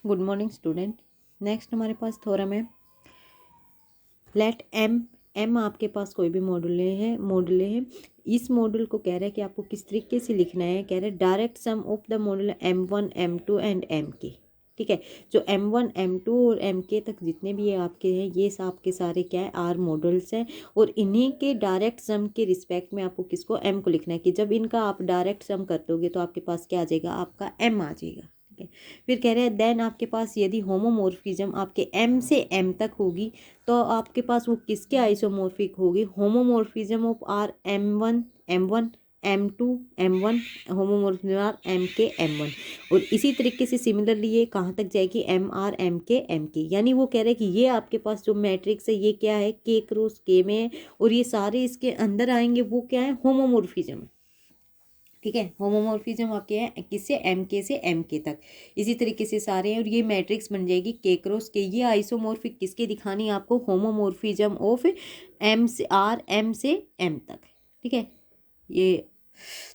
Good morning student. Next हमारे पास theorem है late M आपके पास कोई भी मॉडुले हैं। इस मॉडल को कह रहा है कि आपको किस तरीके से लिखना है। कह रहा है direct sum of the model M1 M2 and MK। ठीक है, जो M1 M2 और MK तक जितने भी ये आपके हैं ये आपके सारे क्या है आर मॉडल्स हैं और इन्हीं के डायरेक्ट सम के रिस्पेक्ट में आपको किसको M को लिखना है कि जब इनका आप डायरेक्ट सम कर दोगे तो आपके पास क्या आ जाएगा, आपका M आ जाएगा। ठीक है, फिर कह रहे हैं देन आपके पास यदि होमोमॉर्फिज्म आपके M से M तक होगी तो आपके पास वो किसके आइसोमॉर्फिक होगी, homomorphism of R M1 M2 M1 homomorphism R MK M1। और इसी तरीके से सिमिलरली ये कहाँ तक जाएगी, MK यानी वो कह रहे हैं कि ये आपके पास जो मैट्रिक्स है ये क्या है, K क्रॉस K में है और ये सारे इसके अंदर आएंगे वो क्या है, होमोमॉर्फिज्म। ठीक है, होमोमॉर्फिज्म आपके हैं किससे, MK से MK तक। इसी तरीके से सारे हैं और ये मैट्रिक्स बन जाएगी K क्रॉस K। ये आइसोमॉर्फिक किसके दिखानी है आपको, होमोमॉर्फिज्म ऑफ M से M तक। ठीक है, ये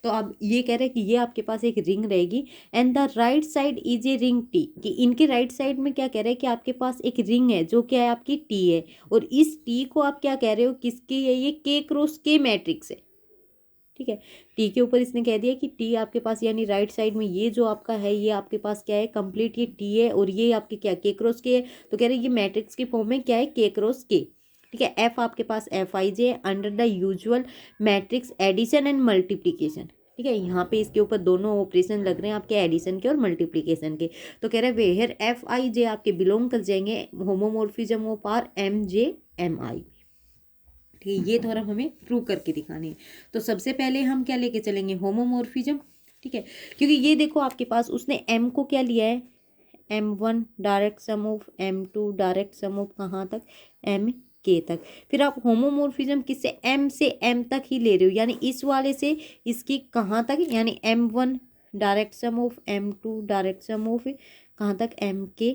तो अब ये कह रहे हैं कि ये आपके पास एक रिंग रहेगी and the right side is a ring T। कि इनके राइट साइड में क्या कह रहे हैं कि आपके पास एक रिंग है जो क्या है आपकी T है और इस T को आप क्या कह रहे हो, किसकी है, ये K क्रॉस K मैट्रिक्स है। ठीक है, टी के ऊपर इसने कह दिया कि टी आपके पास यानी राइट साइड में ये जो आपका है ये आपके पास क्या है, कंप्लीट ये टी है और ये आपके क्या के क्रॉस के है। तो कह रहे हैं ये मैट्रिक्स की फॉर्म में क्या है, के क्रॉस के। ठीक है, एफ आपके पास FIJ under the usual matrix addition and multiplication. ठीक है, यहाँ पे इसके ऊपर दोनों ऑपरेशन लग रहे हैं आपके एडिशन के और मल्टीप्लीकेशन के। तो कह रहे हैं वेयर FIJ आपके बिलोंग कर जाएंगे homomorphism of R MJ MI। ठीक है, ये थ्योरम हमें प्रूव करके दिखानी है। तो सबसे पहले हम क्या लेके चलेंगे, होमोमॉर्फिज्म। ठीक है, क्योंकि ये देखो आपके पास उसने M को क्या लिया है, M1 direct sum of M2 direct sum of कहाँ तक, MK तक। फिर आप होमोमॉर्फिज्म किससे, M से M तक ही ले रहे हो यानी इस वाले से इसकी कहाँ तक, यानी M1 direct sum of M2 direct sum of कहाँ तक, MK।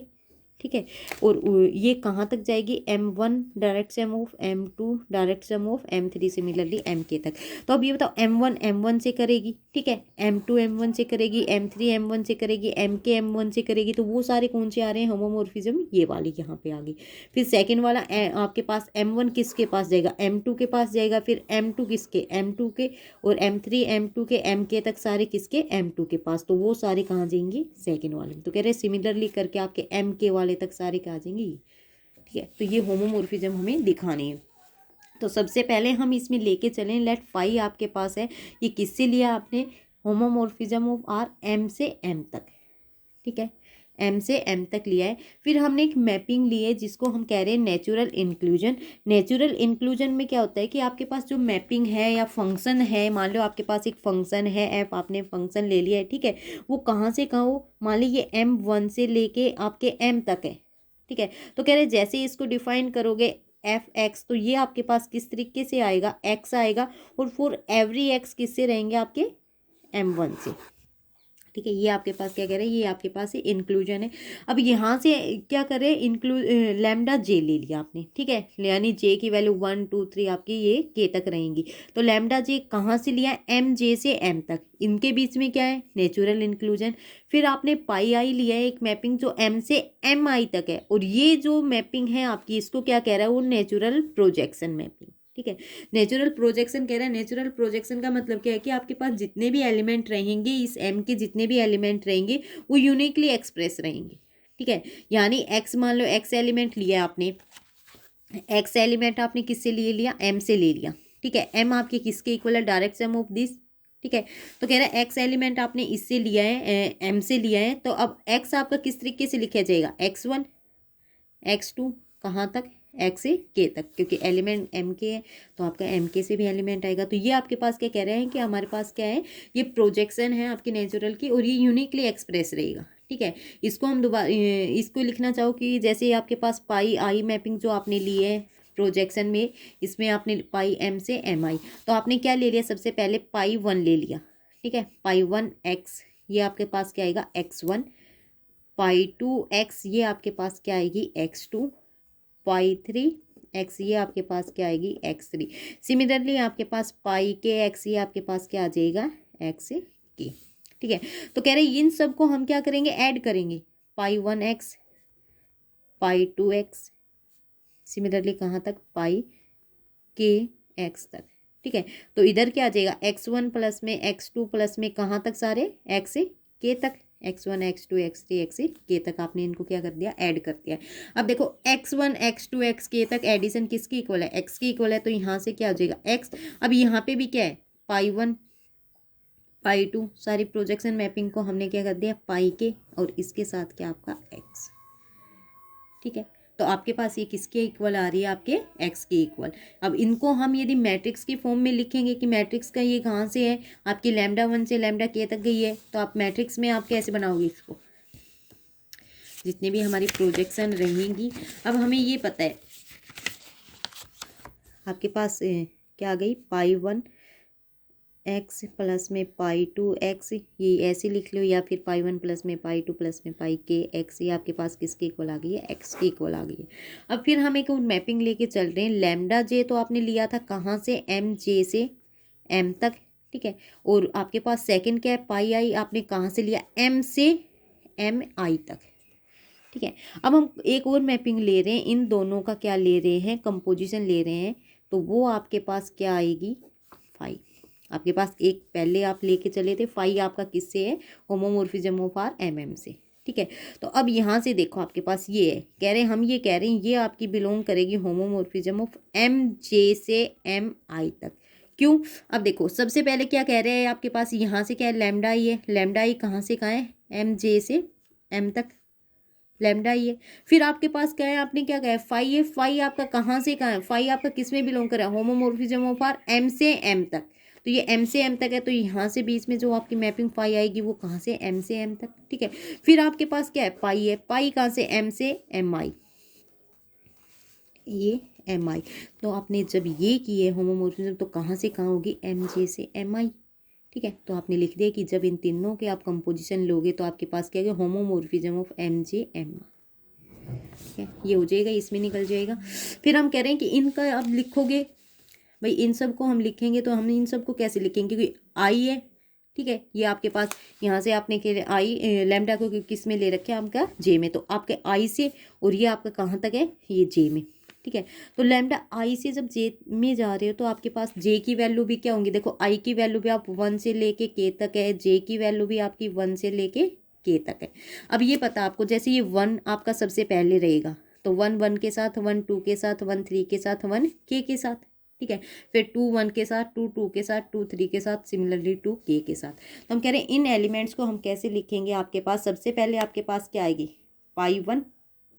ठीक है, और ये कहाँ तक जाएगी, M1 direct sum of M2 direct sum of M3 similarly MK तक। तो अब ये बताओ M1 M1 से करेगी, ठीक है, M2 M1 से करेगी, M3 M1 से करेगी, MK M1 से करेगी। तो वो सारे कौन से आ रहे हैं, होमोमॉर्फिज्म ये वाली यहाँ पे आ गई। फिर सेकेंड वाला आपके पास M1 किसके पास जाएगा, M2 के पास जाएगा। फिर M2 किसके, M2 के, और M3 M2 के MK तक सारे किसके, M2 के पास। तो वो सारे कहाँ जाएंगे, सेकेंड वाले में। तो कह रहे हैं सिमिलरली करके आपके MK वाले तक सारे क्या आ जाएंगे। ठीक है, तो ये होमोमॉर्फिज्म हमें दिखानी है। तो सबसे पहले हम इसमें लेके चलें लेट फाई आपके पास है, ये किससे लिया आपने, होमोमॉर्फिज्म ऑफ आर M से M तक। ठीक है, M से M तक लिया है। फिर हमने एक मैपिंग ली है जिसको हम कह रहे हैं नेचुरल इंक्लूजन। नेचुरल इंक्लूजन में क्या होता है कि आपके पास जो मैपिंग है या फंक्शन है, मान लो आपके पास एक फंक्शन है F, आपने फंक्शन ले लिया है। ठीक है, वो कहाँ से कहाँ हो, मान ली ये M1 से लेके आपके M तक है। ठीक है, तो कह रहे जैसे इसको डिफाइन करोगे FX तो ये आपके पास किस तरीके से आएगा, X आएगा और फॉर एवरी X किससे रहेंगे, आपके M1 से। ठीक है, ये आपके पास क्या कह रहे हैं, ये आपके पास है इंक्लूजन है। अब यहाँ से क्या करें, लैम्डा J ले लिया आपने। ठीक है, यानी J की वैल्यू 1 2 3 आपकी ये K तक रहेंगी। तो लैम्डा J कहाँ से लिया, MJ से M तक। इनके बीच में क्या है, नेचुरल इंक्लूजन। फिर आपने पाई आई लिया है एक मैपिंग जो M से MI तक है और ये जो मैपिंग है आपकी इसको क्या कह रहा है, वो नेचुरल प्रोजेक्शन मैपिंग। ठीक है, नेचुरल प्रोजेक्शन कह रहा है। नेचुरल प्रोजेक्शन का मतलब क्या है कि आपके पास जितने भी एलिमेंट रहेंगे, इस M के जितने भी एलिमेंट रहेंगे वो यूनिकली एक्सप्रेस रहेंगे। ठीक है, यानी X मान लो X एलिमेंट लिया आपने, X एलिमेंट आपने किससे ले लिया, M से ले लिया। ठीक है, M आपके किसके इक्वल है, डायरेक्ट सम ऑफ दिस। ठीक है, तो कह रहा है X एलिमेंट आपने इससे लिया है, M से लिया है। तो अब X आपका किस तरीके से लिखा जाएगा, X1 X2 कहाँ तक, X से K तक, क्योंकि एलिमेंट MK है तो आपका MK से भी एलिमेंट आएगा। तो ये आपके पास क्या कह रहे हैं कि हमारे पास क्या है, ये प्रोजेक्शन है आपकी नेचुरल की और ये यूनिकली एक्सप्रेस रहेगा। ठीक है, इसको हम दोबारा इसको लिखना चाहो कि जैसे आपके पास पाई आई मैपिंग जो आपने ली है प्रोजेक्शन में, इसमें आपने पाई M से MI, तो आपने क्या ले लिया, सबसे पहले पाई 1 ले लिया। ठीक है, पाई 1 X ये आपके पास क्या आएगा, X1। पाई 2 X ये आपके पास क्या आएगी, X2। पाई 3 X ये आपके पास क्या आएगी, X3। सिमिलरली आपके पास पाई के X ये आपके पास क्या आ जाएगा, X के। ठीक है, तो कह रहे हैं इन सब को हम क्या करेंगे, ऐड करेंगे। पाई 1x, पाई 2x, सिमिलरली कहाँ तक, पाई के एक्स तक। ठीक है, तो इधर क्या आ जाएगा, x1 प्लस में x2 प्लस में कहाँ तक सारे, x से k तक, x1 x2 x3 x से k तक आपने इनको क्या कर दिया, ऐड कर दिया। अब देखो x1 x2 xk तक एडिशन किसकी इक्वल है, x की इक्वल है, तो यहाँ से क्या हो जाएगा x। अब यहाँ पे भी क्या है, पाई 1 पाई 2, सारी प्रोजेक्शन मैपिंग को हमने क्या कर दिया, पाई के और इसके साथ क्या आपका x। ठीक है, तो आपके पास ये किसके इक्वल आ रही है, आपके x के इक्वल। अब इनको हम यदि मैट्रिक्स की फॉर्म में लिखेंगे कि मैट्रिक्स का ये कहाँ से है, आपकी λ1 से λk तक गई है, तो आप मैट्रिक्स में आप कैसे बनाओगे इसको, जितनी भी हमारी प्रोजेक्शन रहेंगी। अब हमें ये पता है आपके पास क्या आ गई, पाई 1 x प्लस में पाई 2x, ये ऐसे लिख लो, या फिर पाई 1 प्लस में पाई 2 प्लस में पाई के x, ये आपके पास किसके इक्वल आ गई है, x के इक्वल आ गई है। अब फिर हम एक मैपिंग लेके चल रहे हैं, लैम्डा जे तो आपने लिया था कहाँ से, एम जे से m तक। ठीक है, और आपके पास सेकंड क्या है, पाई आई आपने कहाँ से लिया, m से m i तक। ठीक है, अब हम एक और मैपिंग ले रहे हैं, इन दोनों का क्या ले रहे हैं, कंपोजिशन ले रहे हैं, तो वो आपके पास क्या आएगी, फाई। आपके पास एक पहले आप लेके चले थे, फाई आपका किससे है, होमोमॉर्फिज्म ऑफ आर एम से। ठीक है, तो अब यहाँ से देखो आपके पास ये है, कह रहे हैं हम ये कह रहे हैं ये आपकी बिलोंग करेगी होमोमॉर्फिज्म ऑफ एम जे से एम आई तक। क्यों, अब देखो सबसे पहले क्या कह रहे हैं, आपके पास यहाँ से क्या है, लैम्डा आई है, लैम्डा आई कहाँ से कहाँ है, एम जे से एम तक लैम्डा आई है। फिर आपके पास क्या है, आपने क्या कहा है, फाई है, फाई आपका कहाँ से कहाँ है, फाई आपका किस में बिलोंग कर रहा है, होमोमॉर्फिज्म ऑफ आर एम से एम तक। तो ये एम से एम तक है, तो यहाँ से बीच में जो आपकी मैपिंग फाई आएगी वो कहाँ से, एम से एम तक। ठीक है, फिर आपके पास क्या है, पाई है, पाई कहाँ से, एम से एम आई, ये एम आई। तो आपने जब ये की है होमोमॉर्फिज्म, तो कहाँ से कहाँ होगी, एम जे से एम आई। ठीक है, तो आपने लिख दिया कि जब इन तीनों के आप कंपोजिशन लोगे तो आपके पास क्या है, homomorphism of M J M I. ठीक है, ये हो जाएगा, इसमें निकल जाएगा। फिर हम कह रहे हैं कि इनका आप लिखोगे, भाई इन सब को हम लिखेंगे तो हम इन सब को कैसे लिखेंगे, क्योंकि आई है। ठीक है, ये आपके पास यहाँ से आपने के आई लैम्डा को किस में ले रखे हैं, आपका जे में, तो आपके आई से, और ये आपका कहाँ तक है, ये जे में। ठीक है, तो लैम्डा आई से जब जे में जा रहे हो तो आपके पास जे की वैल्यू भी क्या होंगी, देखो आई की वैल्यू भी आप 1 से लेके के तक है, जे की वैल्यू भी आपकी 1 से लेके के तक है। अब ये पता आपको, जैसे ये 1 आपका सबसे पहले रहेगा, तो 1 1 के साथ, 1 2 के साथ, 1 3 के साथ, 1 के साथ। ठीक है, फिर 2 1 के साथ, 2 2 के साथ, 2 3 के साथ, सिमिलरली 2 के साथ। तो हम कह रहे हैं इन एलिमेंट्स को हम कैसे लिखेंगे, आपके पास सबसे पहले आपके पास क्या आएगी, पाई 1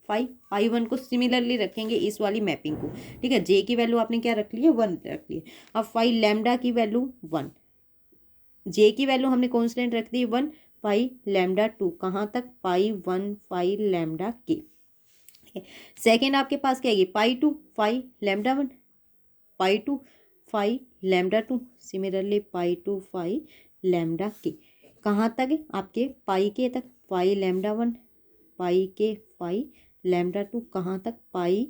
फाइव, पाई 1 को सिमिलरली रखेंगे इस वाली मैपिंग को। ठीक है, जे की वैल्यू आपने क्या रख ली है, 1 रख ली है। अब फाई लैम्डा की वैल्यू 1, जे की वैल्यू हमने कॉन्स्टेंट रख दी 1, पाई लैम्डा 2 कहाँ तक, पाई 1 फाई लैम्डा के। सेकेंड आपके पास क्या है, पाई 2 फाई लैम्डा 1, पाई 2 फाई लैम्डा 2, सिमिलरली पाई 2 फाई लैम्डा के कहाँ तक है, आपके पाई के तक, फाई लैम्डा 1 पाई के फाई लैम्डा 2 कहाँ तक, पाई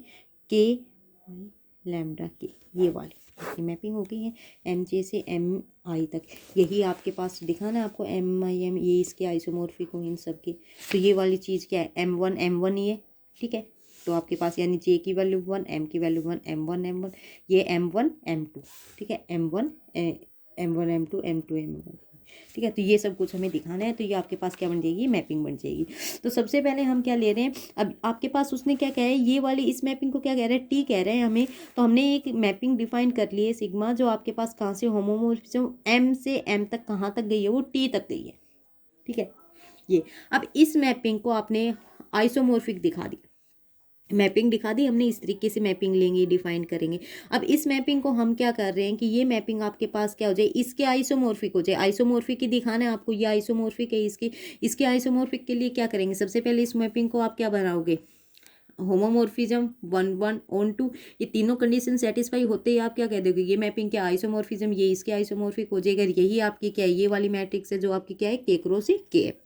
के फाई लैम्डा के। ये वाली मैपिंग हो गई है एम जे से एम आई तक। यही आपके पास दिखाना है आपको, एम आई एम, ये इसके आइसोमॉर्फिक हो इन सब के। तो ये वाली चीज़ क्या है, एम वन ही है। ठीक है, तो आपके पास यानी जे की वैल्यू 1, एम की वैल्यू 1, एम वन, ये M1 M2। ठीक है, M1 M2 M2 M1। ठीक है, तो ये सब कुछ हमें दिखाना है, तो ये आपके पास क्या बन जाएगी, मैपिंग बन जाएगी। तो सबसे पहले हम क्या ले रहे हैं, अब आपके पास उसने क्या कहा है, ये वाली इस मैपिंग को क्या कह रहा है, टी कह रहे हैं हमें। तो हमने एक मैपिंग डिफाइन कर ली है सिग्मा, जो आपके पास कहाँ से होमोमॉर्फिज्म एम से एम तक कहाँ तक गई है, वो टी तक गई है। ठीक है, ये अब इस मैपिंग को आपने आइसोमॉर्फिक दिखा दी, मैपिंग दिखा दी हमने, इस तरीके से मैपिंग लेंगे, डिफाइन करेंगे। अब इस मैपिंग को हम क्या कर रहे हैं कि ये मैपिंग आपके पास क्या हो जाए, इसके आइसोमॉर्फिक हो जाए। आइसोमॉर्फिक ही दिखाना है आपको, ये आइसोमॉर्फिक है, इसके आइसोमॉर्फिक के लिए क्या करेंगे, सबसे पहले इस मैपिंग को आप क्या बनाओगे, होमोमॉर्फिज्म 1 1 ऑन 2, ये तीनों कंडीशन सेटिस्फाई होते ही आप क्या कह दोगे, ये मैपिंग क्या आइसोमॉर्फिज्म, ये इसके आइसोमॉर्फिक हो जाएगा। यही आपकी क्या है, ये वाली मैट्रिक्स है जो आपकी क्या है, के क्रॉस के है।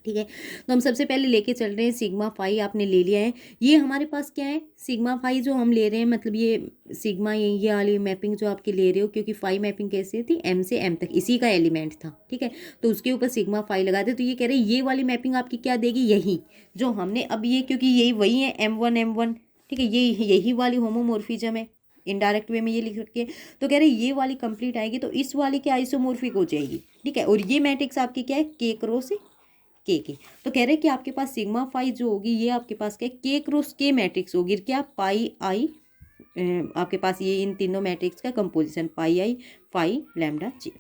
ठीक है। तो हम सबसे पहले लेके चल रहे हैं सिग्मा फाई, आपने ले लिया है। ये हमारे पास क्या है, सिग्मा फाई जो हम ले रहे हैं, मतलब ये सिग्मा ये वाली मैपिंग जो आपके ले रहे हो, क्योंकि फाई मैपिंग कैसे थी, एम से एम तक इसी का एलिमेंट था, ठीक है। तो उसके ऊपर सिग्मा फाई लगा दे। तो ये कह रहे हैं ये वाली मैपिंग आपकी क्या देगी, यही जो हमने अब ये, क्योंकि यही वही है M1 ठीक है, ये यही वाली होमोमोर्फिज्म है, इनडायरेक्ट वे में ये लिख रखे। तो कह रहे ये वाली कंप्लीट आएगी तो इस वाली क्या आइसोमोर्फिक हो जाएगी, ठीक है। और ये मैट्रिक्स आपकी क्या है, के क्रॉस के की। तो कह रहे हैं कि आपके पास सिग्मा फाई जो होगी ये आपके पास क्या, के क्रॉस के मैट्रिक्स होगी, क्या पाई आई, आपके पास ये इन तीनों मैट्रिक्स का कंपोजिशन पाई आई फाई लैम्डा जे,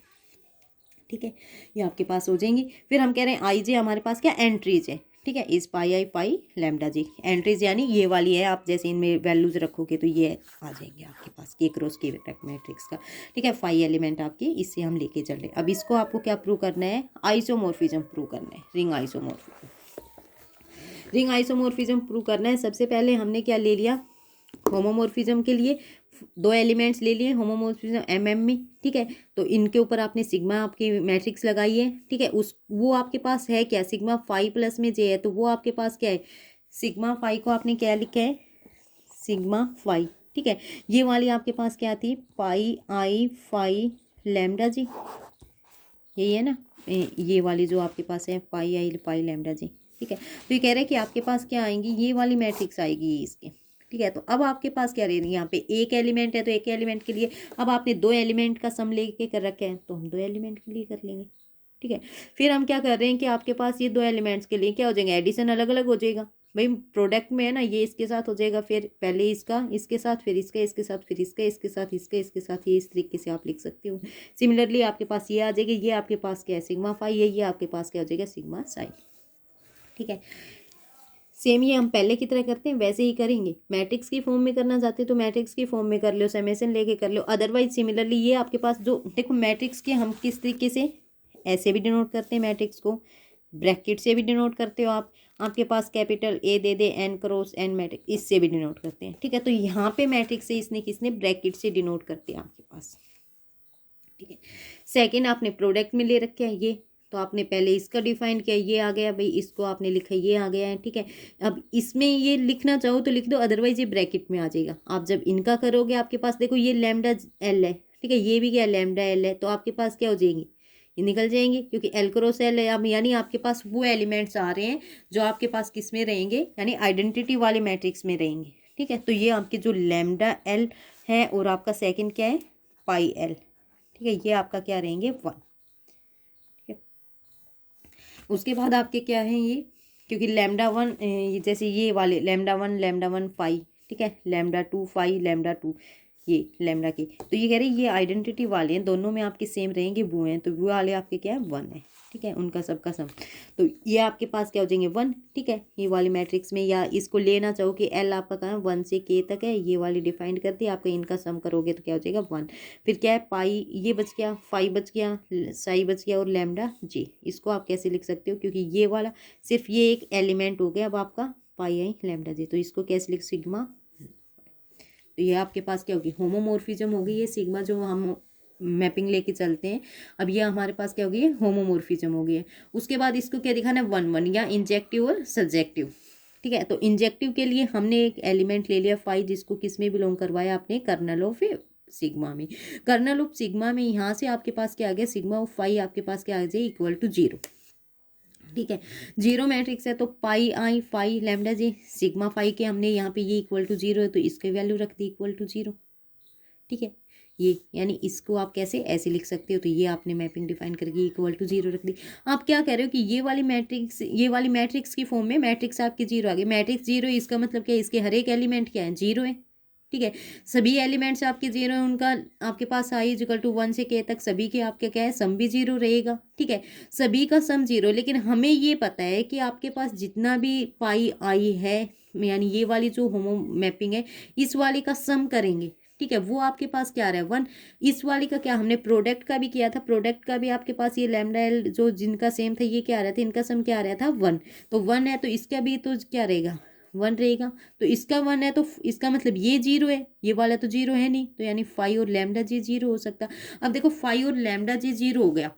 ठीक है, ये आपके पास हो जाएंगी। फिर हम कह रहे हैं आई जे हमारे पास क्या एंट्रीज है, ठीक है, इस पाई आई पाई लैम्डा जे एंट्रीज, यानी ये वाली है, आप जैसे इनमें वैल्यूज रखोगे तो ये आ जाएंगे आपके पास के क्रॉस के मैट्रिक्स का, ठीक है। फाई एलिमेंट आपके इससे हम लेके चल रहे हैं। अब इसको आपको क्या प्रूव करना है, आइसोमॉर्फिज्म प्रूव करना है, ring isomorphism, ring isomorphism prove करना है। सबसे पहले हमने क्या ले लिया, होमोमॉर्फिज्म के लिए दो एलिमेंट्स ले लिए होमोमॉर्फिज्म एम में, ठीक है। तो इनके ऊपर आपने सिग्मा आपकी मैट्रिक्स लगाई है, ठीक है। उस वो आपके पास है क्या, सिग्मा फाई प्लस में जे है, तो वो आपके पास क्या है, सिग्मा फाई को आपने क्या लिखा है, सिग्मा फाई, ठीक है। ये वाली आपके पास क्या थी, पाई आई फाई लैम्डा जी, यही है ना, ये वाली जो आपके पास है पाई आई पाई लैम्डा जी, ठीक है। तो ये कह रहे हैं कि आपके पास क्या आएंगी, ये वाली मैट्रिक्स आएगी इसके, ठीक है। तो अब आपके पास क्या रहेगी, यहाँ पे एक एलिमेंट है तो एक एलिमेंट के लिए, अब आपने दो एलिमेंट का सम लेके कर रखा है तो हम दो एलिमेंट के लिए कर लेंगे, ठीक है। फिर हम क्या कर रहे हैं कि आपके पास ये दो एलिमेंट्स के लिए क्या हो जाएंगे, एडिशन अलग अलग हो जाएगा भाई, प्रोडक्ट में है ना, ये इसके साथ हो जाएगा, फिर पहले इसका इसके साथ, फिर इसका इसके साथ, फिर इसका इसके साथ, इसका इसके साथ, ये इस तरीके से आप लिख सकते हो। सिमिलरली आपके पास ये आ जाएगी, ये आपके पास क्या है सिग्मा फाई है, ये आपके पास क्या हो जाएगा सिग्मा साई, ठीक है। सेम ये हम पहले की तरह करते हैं वैसे ही करेंगे। मैट्रिक्स की फॉर्म में करना चाहते हो तो मैट्रिक्स की फॉर्म में कर लो, समेशन लेके कर लो, अदरवाइज सिमिलरली ये आपके पास जो देखो मैट्रिक्स के हम किस तरीके से ऐसे भी डिनोट करते हैं, मैट्रिक्स को ब्रैकेट से भी डिनोट करते हो आप, आपके पास कैपिटल ए दे दे एन क्रॉस एन मैट्रिक्स, इससे भी डिनोट करते हैं, ठीक है। तो यहाँ पे मैट्रिक्स से इसने किसने ब्रैकेट से डिनोट करते हैं आपके पास, ठीक है। सेकेंड आपने प्रोडक्ट में ले रखे हैं ये, तो आपने पहले इसका डिफाइन किया, ये आ गया भाई, इसको आपने लिखा ये आ गया है, ठीक है। अब इसमें ये लिखना चाहो तो लिख दो, अदरवाइज ये ब्रैकेट में आ जाएगा। आप जब इनका करोगे आपके पास देखो ये लैम्डा एल है, ठीक है, ये भी क्या लैम्डा एल है, तो आपके पास क्या हो जाएंगी, ये निकल जाएंगे क्योंकि एल क्रॉस एल है। अब यानी आपके पास वो एलिमेंट्स आ रहे हैं जो आपके पास किस में रहेंगे, यानी आइडेंटिटी वाले मैट्रिक्स में रहेंगे, ठीक है। तो ये आपके जो लैम्डा एल है और आपका सेकेंड क्या है पाई एल, ठीक है, ये आपका क्या रहेंगे 1, ठीक है। उसके बाद आपके क्या है ये, क्योंकि लैम्डा 1 जैसे ये वाले लैम्डा 1 फाई, ठीक है, लैम्डा 2 फाई लैम्डा 2, ये लैम्डा के, तो ये कह रहे हैं ये आइडेंटिटी वाले हैं, दोनों में आपके सेम रहेंगे, वो हैं, तो वो वाले आपके क्या है 1 है, ठीक है, उनका सबका सम। तो ये आपके पास क्या हो जाएंगे 1, ठीक है, ये वाली मैट्रिक्स में, या इसको लेना चाहो कि एल आपका कहाँ है 1 से के तक है, ये वाली डिफाइंड कर दी आपका, इनका सम करोगे तो क्या हो जाएगा 1। फिर क्या है पाई, ये बच गया, फाई बच गया, साई बच गया, और लैम्डा जे, इसको आप कैसे लिख सकते हो, क्योंकि ये वाला सिर्फ ये एक एलिमेंट हो गया अब आपका पाई आई लैम्डा जे, तो इसको कैसे लिख सिग्मा, तो ये आपके पास क्या होगी होमोमोर्फिज्म होगी, ये सिग्मा जो हम मैपिंग लेके चलते हैं, अब ये हमारे पास क्या होगी होमोमोर्फिज्म हो गई है। उसके बाद इसको क्या दिखाना है 1 1, या इंजेक्टिव और सब्जेक्टिव, ठीक है। तो इंजेक्टिव के लिए हमने एक एलिमेंट ले लिया फाई, जिसको किस में बिलोंग करवाया आपने कर्नल ऑफ सिग्मा में, कर्नल ऑफ सिग्मा में यहाँ से आपके पास क्या आ गया सिग्मा ऑफ फाई आपके पास क्या आ जाए इक्वल टू 0, ठीक है। 0 मैट्रिक्स है तो पाई आई फाई लैम्डा जी, सिग्मा फाई के हमने यहाँ पे ये इक्वल टू 0 है तो इसकी वैल्यू रख दी इक्वल टू 0, ठीक है। ये यानी इसको आप कैसे ऐसे लिख सकते हो, तो ये आपने मैपिंग डिफाइन करके इक्वल टू 0 रख दी। आप क्या कह रहे हो कि ये वाली मैट्रिक्स की फॉर्म में मैट्रिक्स आपकी 0 आ गई, मैट्रिक्स 0, इसका मतलब क्या है इसके हर एक एलिमेंट क्या है 0 है, ठीक है। सभी एलिमेंट्स आपके 0 है, उनका आपके पास आई इक्वल टू 1 से के तक सभी के आपके क्या है सम भी 0 रहेगा, ठीक है, सभी का सम 0। लेकिन हमें ये पता है कि आपके पास जितना भी पाई आई है, यानी ये वाली जो होमो मैपिंग है इस वाली का सम करेंगे, ठीक है, वो आपके पास क्या आ रहा है 1। इस वाली का क्या हमने प्रोडक्ट का भी किया था, प्रोडक्ट का भी आपके पास ये लैम्डा एल जो जिनका सेम था ये क्या आ रहा था, इनका सम क्या आ रहा था 1, तो 1 है तो इसका भी तो क्या रहेगा 1 रहेगा, तो इसका 1 है तो इसका मतलब ये 0 है, ये वाला तो 0 है नहीं, तो यानी फाई और लैम्डा जी 0 हो सकता। अब देखो फाई और लैम्डा जी 0 हो गया,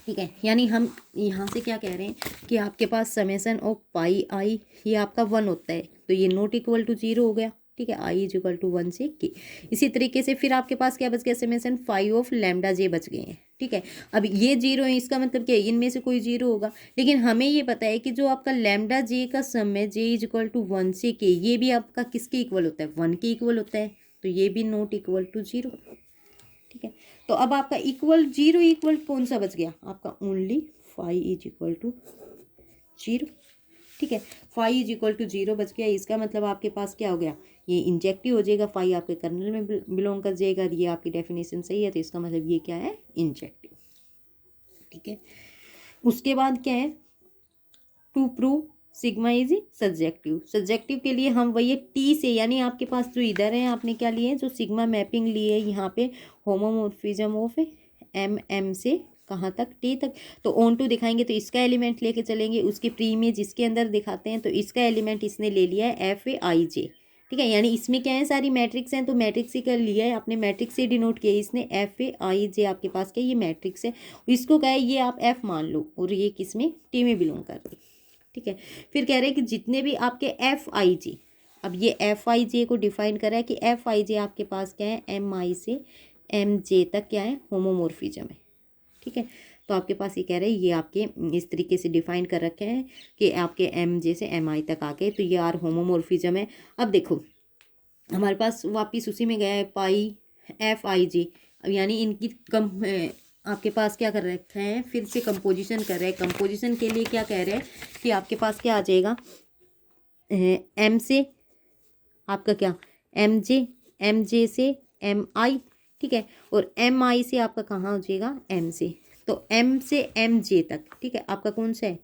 ठीक है, यानी हम यहाँ से क्या कह रहे हैं कि आपके पास समेसन ऑफ पाई आई ये आपका 1 होता है, तो ये नॉट इक्वल टू 0 हो गया। ठीक है, आई इज इक्वल टू 1 से के। इसी तरीके से फिर आपके पास क्या बच गया, समेसन 5 ऑफ लैम्डा जे बच गए हैं। ठीक है, अब ये 0 है, इसका मतलब क्या है, इनमें से कोई 0 होगा। लेकिन हमें ये पता है कि जो आपका लैम्डा जे का सम है, जे इज इक्वल टू 1 से के, ये भी आपका किसके इक्वल होता है, 1 के इक्वल होता है, तो ये भी नॉट इक्वल टू 0। ठीक है, तो अब आपका इक्वल 0 इक्वल कौन सा बच गया, आपका ओनली 5 इज इक्वल टू 0। ठीक है, 5 इज इक्वल टू 0 बच गया। इसका मतलब आपके पास क्या हो गया, ये इंजेक्टिव हो जाएगा, 5 आपके कर्नल में बिलोंग कर जाएगा। ये आपकी डेफिनेशन सही है, तो इसका मतलब ये क्या है, इंजेक्टिव। ठीक है, उसके बाद क्या है, to prove sigma is subjective. Subjective के लिए हम वही टी से, यानी आपके पास जो इधर है आपने क्या लिए, जो सिग्मा मैपिंग ली है यहाँ पे, होमोमोर्फिज्म ऑफ एम से कहाँ तक, टी तक। तो ऑन टू दिखाएंगे तो इसका एलिमेंट लेके चलेंगे, उसकी प्री इमेज इसके अंदर दिखाते हैं, तो इसका एलिमेंट इसने ले लिया है एफ ए आई जे। ठीक है, यानी इसमें क्या है, सारी मैट्रिक्स हैं, तो मैट्रिक्स ही कर लिया है आपने, मैट्रिक्स से डिनोट किया इसने, एफ ए आई जे आपके पास क्या, ये मैट्रिक्स है। इसको क्या है, ये आप एफ मान लो, और ये किस में, टी में बिलोंग कर रही। ठीक है, फिर कह रहे हैं कि जितने भी आपके एफ आई जे, अब ये एफ आई जे को डिफाइन करा है कि एफ आई जे आपके पास क्या है, एम आई से एम जे तक क्या है, होमोमोर्फिज्म है। ठीक है, तो आपके पास ये कह रहे हैं, ये आपके इस तरीके से डिफाइन कर रखे हैं कि आपके एम जे से एम आई तक आके, तो ये आर होमोमोर्फिज्म है। अब देखो हमारे पास वापिस उसी में गया है पाई एफ आई जे, यानी इनकी आपके पास क्या कर रखे हैं, फिर से कंपोजिशन कर रहे हैं। कंपोजिशन के लिए क्या कह रहे हैं कि आपके पास क्या आ जाएगा, एम से आपका क्या, एम जे से एम आई। ठीक है, और एम आई से आपका कहाँ हो जाएगा, एम से, तो एम से एम जे तक। ठीक है, आपका कौन सा है,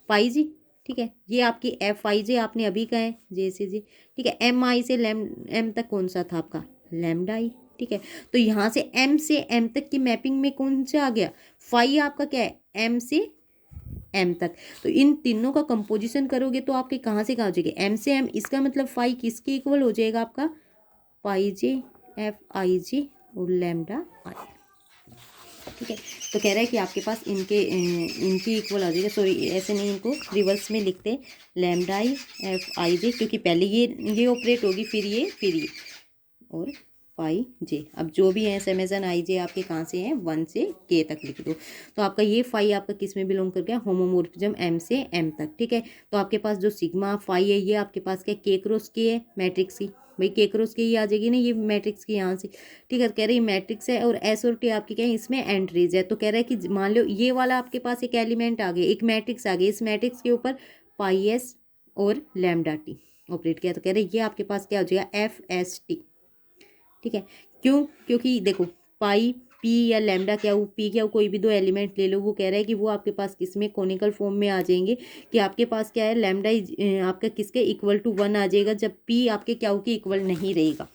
पाई जी। ठीक है, ये आपकी एफ आई जे आपने अभी कहा है, जे से जी। ठीक है, एम आई से एम तक कौन सा था आपका, लैम्डा आई। ठीक है, तो यहाँ से एम तक की मैपिंग में कौन सा आ गया, फाई आपका क्या है, एम से एम तक। तो इन तीनों का कंपोजिशन करोगे तो आपके कहाँ से कहाँ हो जाएगी, एम से एम। इसका मतलब फाई किसके इक्वल हो जाएगा, आपका पाई जे एफ आई जे और लैम्डा आई। ठीक है, तो कह रहा है कि आपके पास इनकी इक्वल आ जाएगा, सॉरी ऐसे नहीं, इनको रिवर्स में लिखते हैं, लैम्डा आई एफ आई जे, क्योंकि पहले ये ऑपरेट होगी, फिर ये और पाई जे। अब जो भी है समेसन आई जे आपके कहाँ से हैं, 1 से के तक लिख दो। तो आपका ये फाई आपका किस में बिलोंग कर गया, होमोमोर्फिज्म एम से एम तक। ठीक है, तो आपके पास जो सिग्मा फाई है, ये आपके पास क्या, के क्रॉस के है, मैट्रिक्स की, भाई के क्रॉस की ही आ जाएगी ना, ये मैट्रिक्स की यहाँ से। ठीक है, कह रहे हैं मैट्रिक्स है, और एस और टी आपकी क्या है, इसमें एंट्रीज है। तो कह रहा है कि मान लो ये वाला आपके पास एक एलिमेंट आ गया, एक मैट्रिक्स आ गया, इस मैट्रिक्स के ऊपर पाई एस और लैम्डा टी ऑपरेट किया, तो कह रहे हैं ये आपके पास क्या हो जाएगा, एफ एस टी। ठीक है, क्यों, क्योंकि देखो पाई पी या लैम्डा क्या हो, पी क्या हो, कोई भी दो एलिमेंट ले लो, वो कह रहा है कि वो आपके पास किसमें, कोनिकल फॉर्म में आ जाएंगे, कि आपके पास क्या है, लैम्डा आपका किसके इक्वल टू 1 आ जाएगा, जब पी आपके क्या हो, कि इक्वल नहीं रहेगा।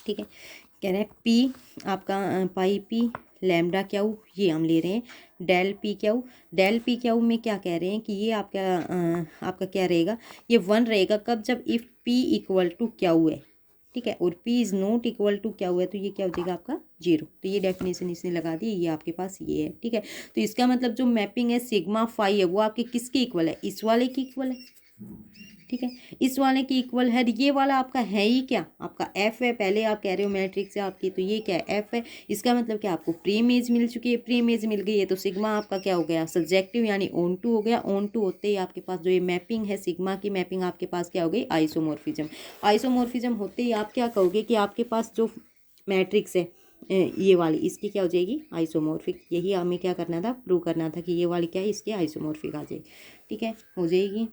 ठीक है, कह रहे हैं पी आपका पाई पी लैम्डा क्या हो, ये हम ले रहे हैं, डेल पी क्या हो, डेल पी क्या हो में क्या कह रहे हैं कि ये आपका क्या रहेगा, ये 1 रहेगा, कब, जब इफ़ पी इक्वल टू क्या हुआ है। ठीक है, और P is not equal to क्या हुआ है, तो ये क्या हो जाएगा आपका 0। तो ये डेफिनेशन इसने लगा दी, ये आपके पास ये है। ठीक है, तो इसका मतलब जो मैपिंग है सिग्मा फाई है, वो आपके किसके इक्वल है, इस वाले की इक्वल है। ठीक है, इस वाले की इक्वल है, ये वाला आपका है ही क्या, आपका एफ है, पहले आप कह रहे हो मैट्रिक्स है आपकी, तो ये क्या है, एफ है। इसका मतलब क्या, आपको प्री इमेज मिल चुकी है, प्री इमेज मिल गई है, तो सिग्मा आपका क्या हो गया, सब्जेक्टिव, यानी ऑन टू हो गया। ऑन टू होते ही आपके पास जो ये मैपिंग है सिग्मा की मैपिंग आपके पास क्या हो गई, आइसोमॉर्फिज्म। आइसोमॉर्फिज्म होते ही आप क्या कहोगे कि आपके पास जो मैट्रिक्स है ये वाली, इसकी क्या हो जाएगी, आइसोमॉर्फिक। यही हमें क्या करना था, प्रूव करना था कि ये वाली क्या है, इसके आइसोमॉर्फिक आ जाएगी। ठीक है, हो जाएगी।